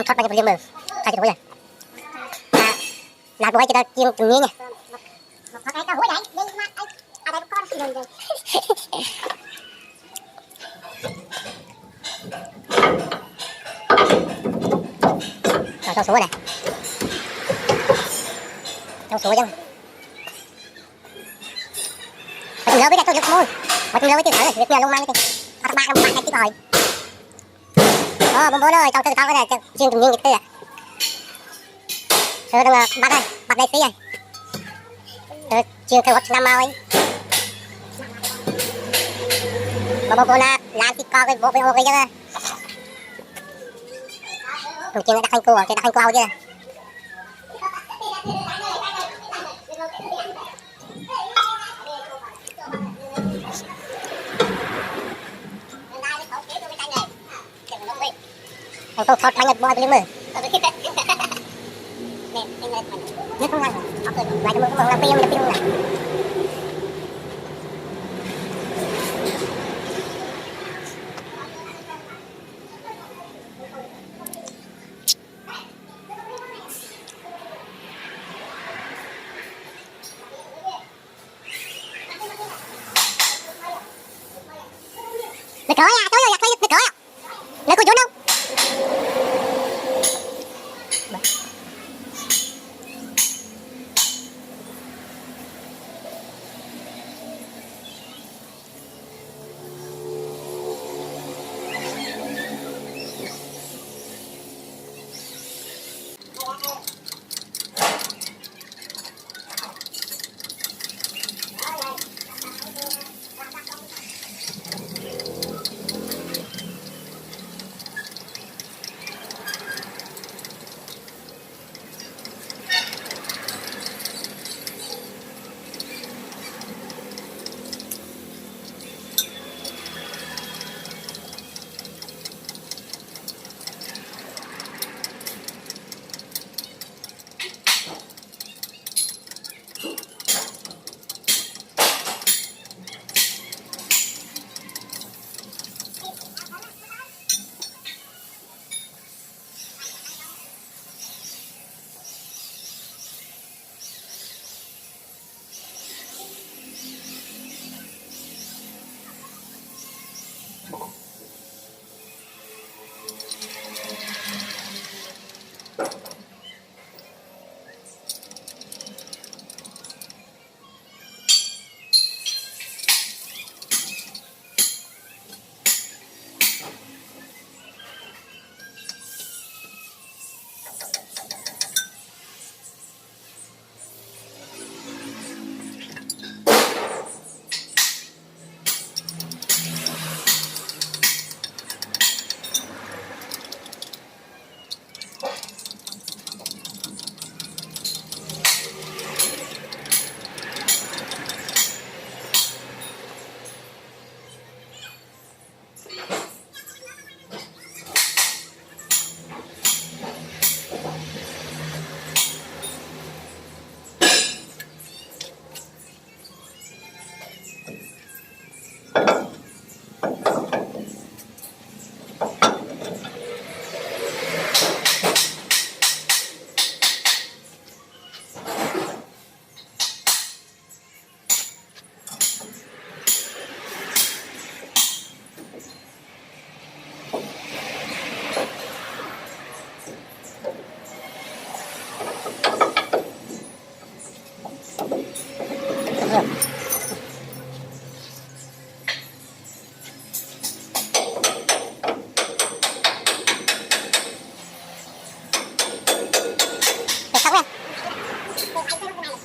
không thoát bao nhiêu mờ thay đổi rồi là bố kita chiên từng miếng nha một cái hối đấy nhưng mà ở đây con rồi rồi cho số này cho số chứ mà chừng lâu với cái tôi được môi mà chừng lâu với chừng thở việc nhà lông mang cái bạn bạn cái tí rồi bố ơi trong cái này chiên từng miếng cái tê rồi đang bắt đây bắt đây tí này chiên theo năm màu ấy bố na làm tí co cái bộ cái ô cái chứ cùng chiên đặt hành cua chứ tôi thoát bánh ngật bò tôi mơ nhất không ăn học rồi vài cái mơ không làm pin này được rồi à tối rồi giặt được rồi lấy cô chú đâu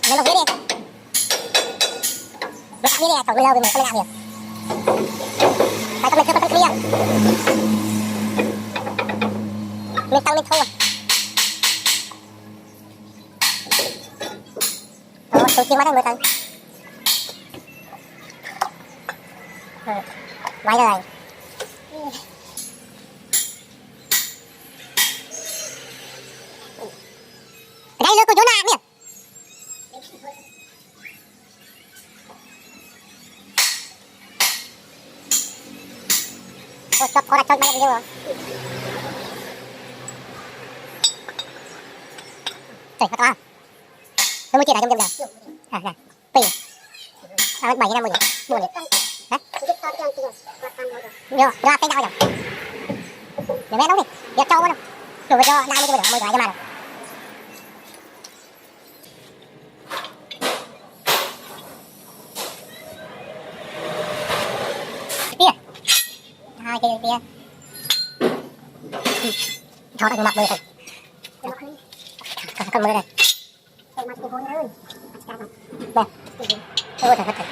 Lấy lồng ghế đi. Bữa ghế đi, còn lâu rồi mình không làm được. Phải cho mình chưa có kia. Mình tăng lên thua. Tôi chiên mắt đang người tăng. Máy rồi. Đây lượt của chỗ nào nhỉ? Cho đặt cho máy rồi. trời to tôi mới chia lại trong đây nè pì bảy năm mươi buồn hả vô ra cái đau rồi để bé nấu đi giờ trâu nó rồi bây giờ đang mới được cho mà tia hai cái tia cho nó mặt mưa thôi con mưa đây mặt cái hôn ơi đây ôi thật thật thật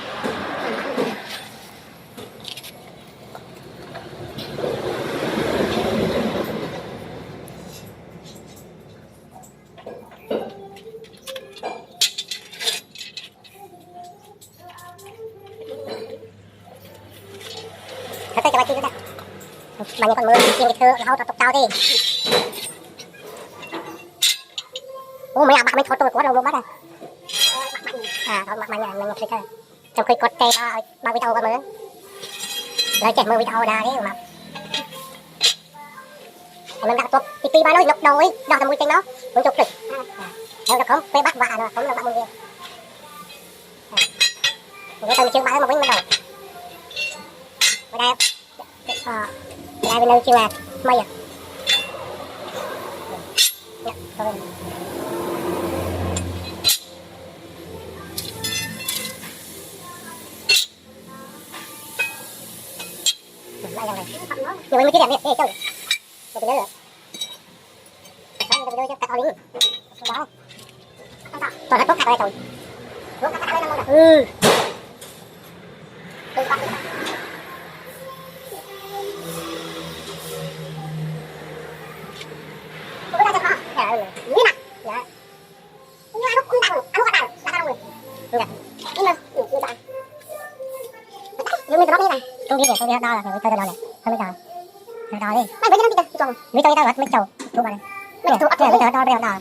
cho bà chi nữa mà như con mưa chiên cái thưa nó tục tao đi ô mấy bạn mấy thốt tôi quá đâu luôn bắt à thôi mặt mạnh là mình thôi trong khi cột tê ba tàu con mưa rồi chạy mưa với tàu đà đấy mà mình đặt tốt thì ba nói lục đầu ấy đo thằng mũi tên nó mũi chụp được đâu là không phải bắt vạ rồi không là bắt mũi kia người ta chưa bán mà vẫn bắt đầu đây bên đây chưa là mây à thôi nhưng mà mới cái đẹp này chơi được nhớ được cho tao đi đó toàn là tốt cả đây rồi không đi để tôi đo là phải tôi đo này không bây giờ đo đi mày bây giờ nó đi đâu với tôi đo hết mấy chầu chụp vào đây mấy chầu đo bây giờ đo